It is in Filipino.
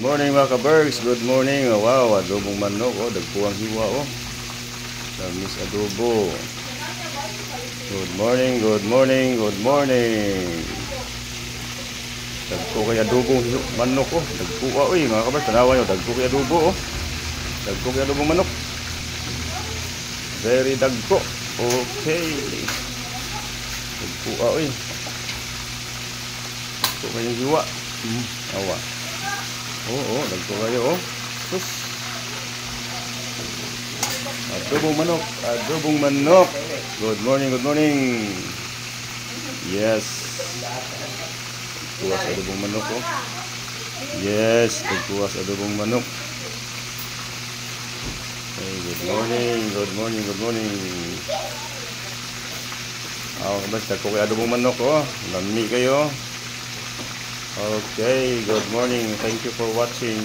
morning mga ka-bergs. Good morning. Oh, wow, adobong manok. Oh, dagpuang hiwa. Oh, tamis adobo. Good morning, good morning, good morning. Dagpo kay adobong manok. Oh, dagpo. Uy, mga ka-bergs, tanawan nyo. Dagpo kay adobo. Oh, dagpo kay adobong manok. Very dagpo. Okay. Dagpo. Uy. Dagpo kayong hiwa. Awa. Oo, dagpo kayo. Oh. Sus. Adobong manok. Adobong manok. Good morning, good morning. Yes. Dagpuas adobong manok. Oh. Yes, dagpuas adobong manok. Okay, good morning, good morning, good morning. Basta ko kay adobong manok. Oh. Lami kayo. Okay, good morning. Thank you for watching.